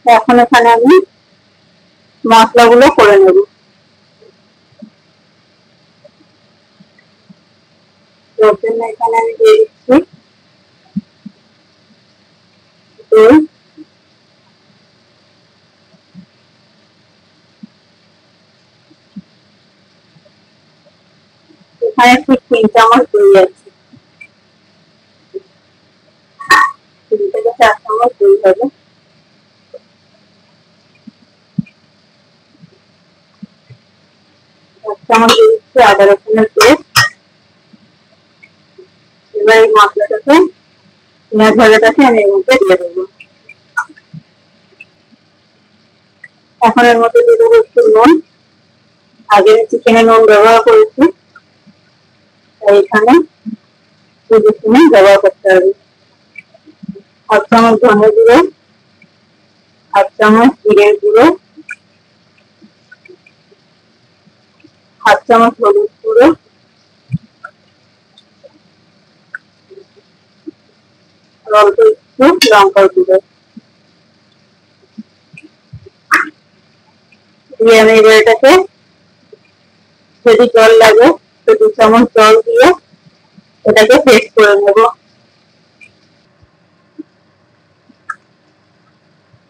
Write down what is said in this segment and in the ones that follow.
এখন এখানে আমি মশলাগুলো করে নেব। ওর জন্য এখানে আমি দিয়ে দিচ্ছি দই, এখানে ঠিক 3 চামচ দই আছে, 3 থেকে 4 চামচ দই হবে। চামচ দিয়ে দিচ্ছি আদা রসুনের পেস্ট। এবার এই মশলাটাকে পেঁয়াজ ভাজাটাকে আমি এর মধ্যে দিয়ে দেবো। এখন এর মধ্যে দিয়ে দেবো একটু নুন। আগে চিকেনে নুন ব্যবহার করেছি, তাই এখানে বুঝে শুনে ব্যবহার করতে হবে। 1 চামচ ধনে গুঁড়ো, 1 চামচ জিরের গুঁড়ো, 1 চামচ হলুদ গুঁড়ো, অল্প একটু লঙ্কার গুঁড়ো দিয়ে আমি এবার এটাকে, যদি জল লাগে তো 2 চামচ জল দিয়ে এটাকে পেস্ট করে নেব।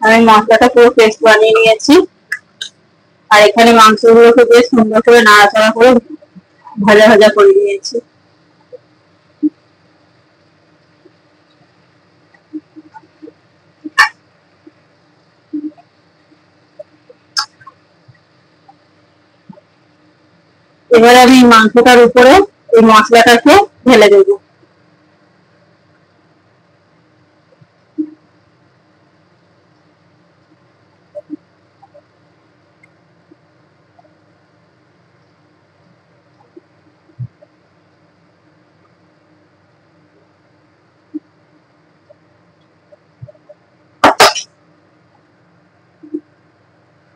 আমি মশলাটা পুরো পেস্ট বানিয়ে নিয়েছি, আর এখানে মাংসগুলোকে বেশ সুন্দর করে নাড়াচাড়া করে ভাজা ভাজা করে নিয়েছি। এবার আমি মাংসটার উপরে এই মশলাটাকে ঢেলে দেব।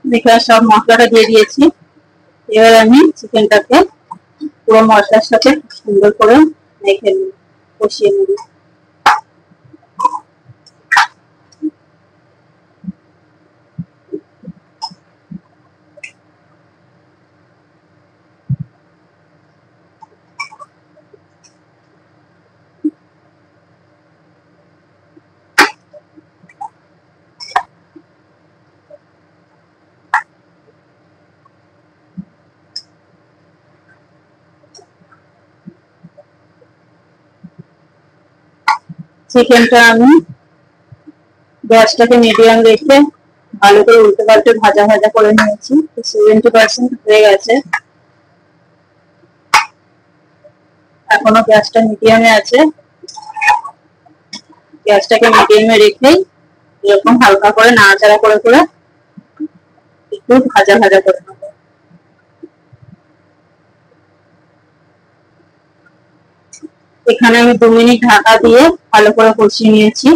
দেখে সব মশলাটা দিয়ে দিয়েছি। এবার আমি চিকেনটাকে পুরো মশলার সাথে সুন্দর করে মেখে নেব, কষিয়ে নেব। চিকেনটা আমি গ্যাসটাকে মিডিয়াম রেখে ভালো করে উল্টে পাল্টে ভাজা ভাজা করে নিয়েছি। 70% হয়ে গেছে, এখনো গ্যাসটা মিডিয়ামে আছে। গ্যাসটাকে মিডিয়ামে রেখেই এরকম হালকা করে নাড়াচাড়া করে করে একটু ভাজা ভাজা করে নেব। এখানে আমি 2 মিনিট ঢাকা দিয়ে ভালো করে কষিয়ে নিয়েছি।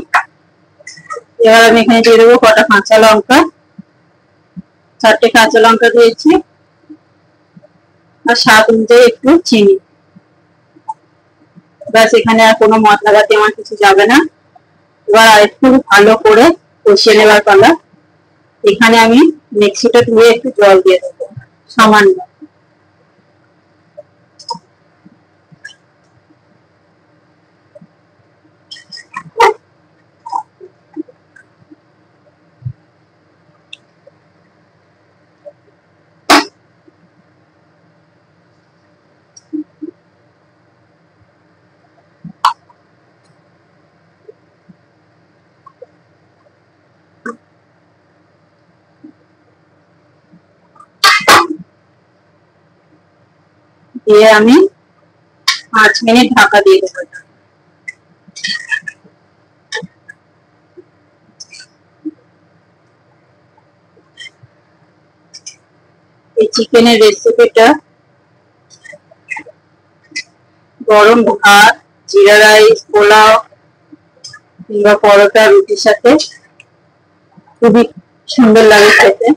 এবার আমি এখানে দিয়ে দেবো কটা কাঁচা লঙ্কা, 4টে কাঁচা লঙ্কা দিয়েছি, আর স্বাদ অনুযায়ী একটু চিনি। ব্যাস, এখানে আর কোনো মশলাপাতি আমার কিছু যাবে না। এবার আরেকটু ভালো করে কষিয়ে নেবার পালা। এখানে আমি মিক্সিটা ধুয়ে একটু জল দিয়ে দেবো সামান্য। দিয়ে আমি 5 মিনিট ঢাকা দিয়ে দেবো। এই চিকেনের রেসিপিটা গরম ভাত, জিরা রাইস, পোলাও কিংবা পরোটা, রুটির সাথে খুবই সুন্দর লাগে খেতে।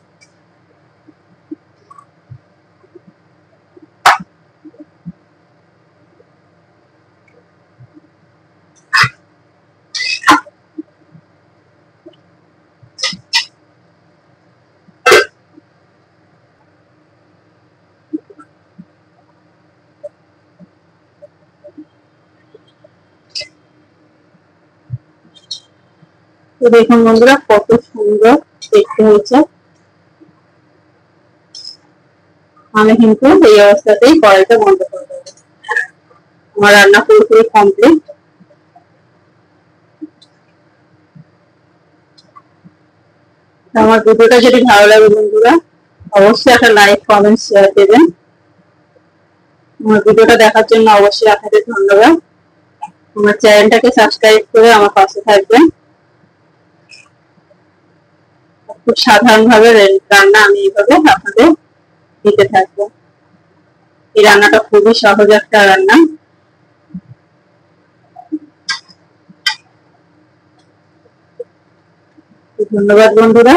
তো দেখুন বন্ধুরা কত সুন্দর দেখতে হয়েছে। আমি কিন্তু এই অবস্থাতেই কড়াইটা বন্ধ করে দেবো। আমার রান্না পুরোপুরি কমপ্লিট। আমার ভিডিওটা যদি ভালো লাগে বন্ধুরা অবশ্যই একটা লাইক কমেন্ট শেয়ার দেবেন। আমার ভিডিওটা দেখার জন্য অবশ্যই আপনাদের ধন্যবাদ। আমার চ্যানেলটাকে সাবস্ক্রাইব করে আমার পাশে থাকবেন। খুব সাধারণ ভাবে রান্না আমি এইভাবে আপনাদের দিতে থাকবো। এই রান্নাটা খুবই সহজ একটা রান্না। ধন্যবাদ বন্ধুরা।